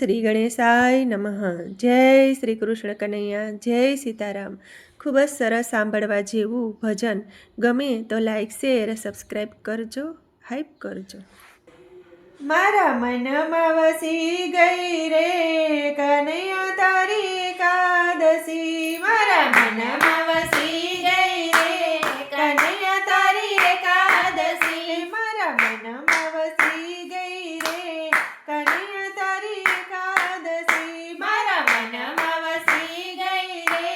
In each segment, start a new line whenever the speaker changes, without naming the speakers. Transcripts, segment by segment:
શ્રી ગણેશાય નમઃ. જય શ્રી કૃષ્ણ કનૈયા, જય સીતારામ. ખૂબ જ સરસ સાંભળવા જેવું ભજન. ગમે તો લાઈક શેર સબસ્ક્રાઈબ કરજો, હાઈપ કરજો. મારા મનમાં વસી ગઈ રે કનૈયા તારી એકાદશી. મારા મનમાં વસી ગઈ રે કનૈયા તારી એકાદશી. મારા મનમાં વસી ગઈ રે કનૈયા તારી એકાદશી. મારા મનમાં વસી ગઈ રે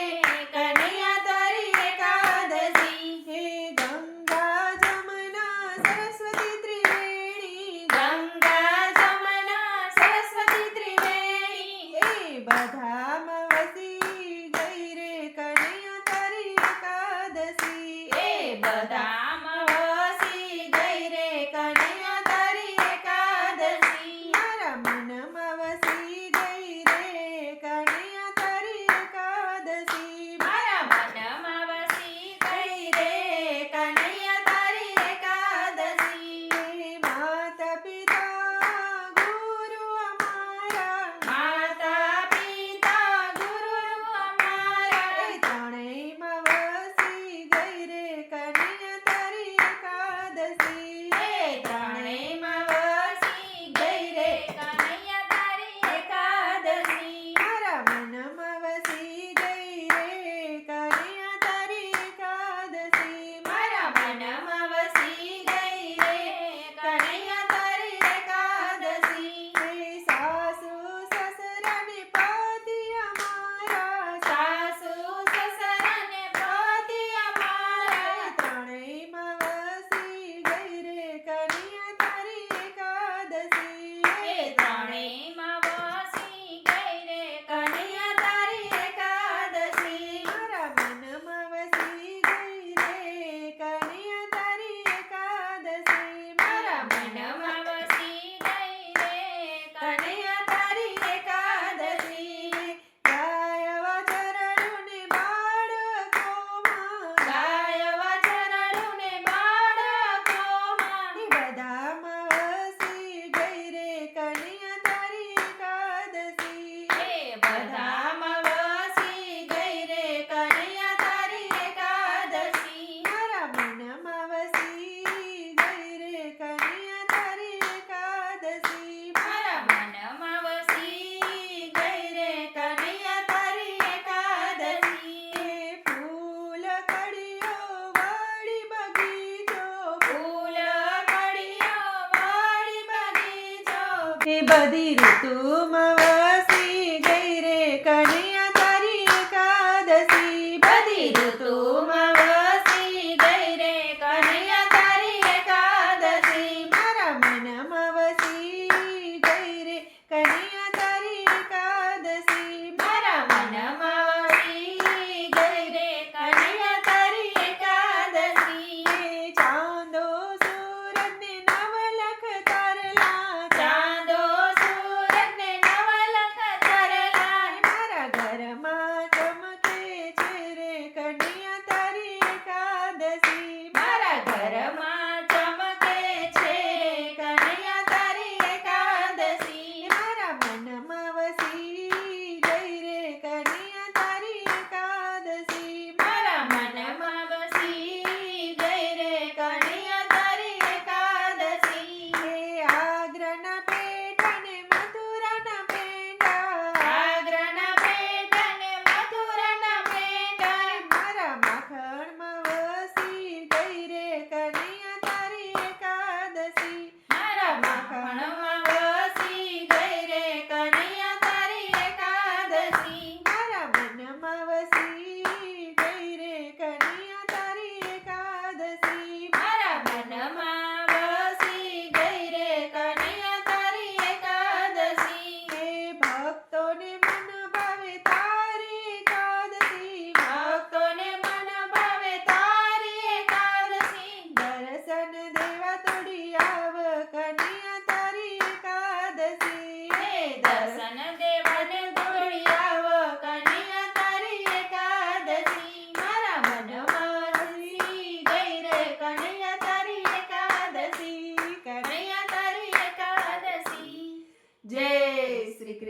કનૈયા તારી એકાદશી. હે ગંગા જમના સરસ્વતી ત્રિવેણી, ગંગા જમના સરસ્વતી ત્રિવેણી, એ બધામાં વસી ગઈ રે કનૈયા તારી એકાદશી. એ બધામાં વસી ગઈ રે કનૈયા તારી એકાદશી. મારા મનમાં વસી ગઈ રે કનૈયા તારી એકાદશી. મારા મનમાં વસી ગઈ રે કનૈયા તારી એકાદશી. હે માતા પિતા ગુરુ અમારા, માતા પિતા ગુરુ અમારા, એ ત્રણેયમાં વસી ગઈ રે કનૈયા તારી એકાદશી. એ ત્રણેયમાં વસી ગઈ રે કનૈયા તારી એકાદશી. મારા મનમાં વસી ગઈ રે કનૈયા તારી એકાદશી. મારા મનમાં વસી ગઈ રે કનૈયા તારી એકાદશી. હે સાસુ સસરાને પતિ અમારા, સાસુ સસરાને પતિ અમારા, એ ત્રણેયમાં વસી ગઈ રે કનૈયા તારી એકાદશી. એ ત્રણેયમાં વસી ગઈ રે કનૈયા તારી એકાદશી. મારા મનમાં વસી ગઈ રે કનૈયા તારી એકાદશી. મારા મનમાં વસી ગઈ રે કનૈયા તારી એકાદશી. ગાયવા ચરણુને બાળકોમાં, ગાયવા ચરણુને બાળકોમાં, એ બધામાં વસી ગઈ રે કનૈયા તારી એકાદશી. એ બધામાં વસી ગઈ રે કનૈયા તારી એકાદશી. મારા મનમાં વસી ગઈ રે કનૈયા તારી એકાદશી. મારા મનમાં વસી ગઈ રે કનૈયા તારી એકાદશી. હે ફૂલ કળીઓ વાળી બગીચો, ફૂલ કળીઓ વાળી બગીચો, હે બધી ઋતુમાં વસી ગઈ રે કનૈયા તારી એકાદશી. બધી ઋતુમાં વસી ગઈ રે કનૈયા તારી એકાદશી. મારા મનમાં વસી ગઈ રે કનૈયા તારી એકાદશી. મારા મનમાં વસી ગઈ રે કનૈયા તારી એકાદશી. હે ચાંદો સૂરજને નવલખ તારલા, ચાંદો સૂરજને નવલખ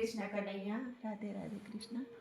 કૃષ્ણ કનૈયા. રાધે રાધે કૃષ્ણ.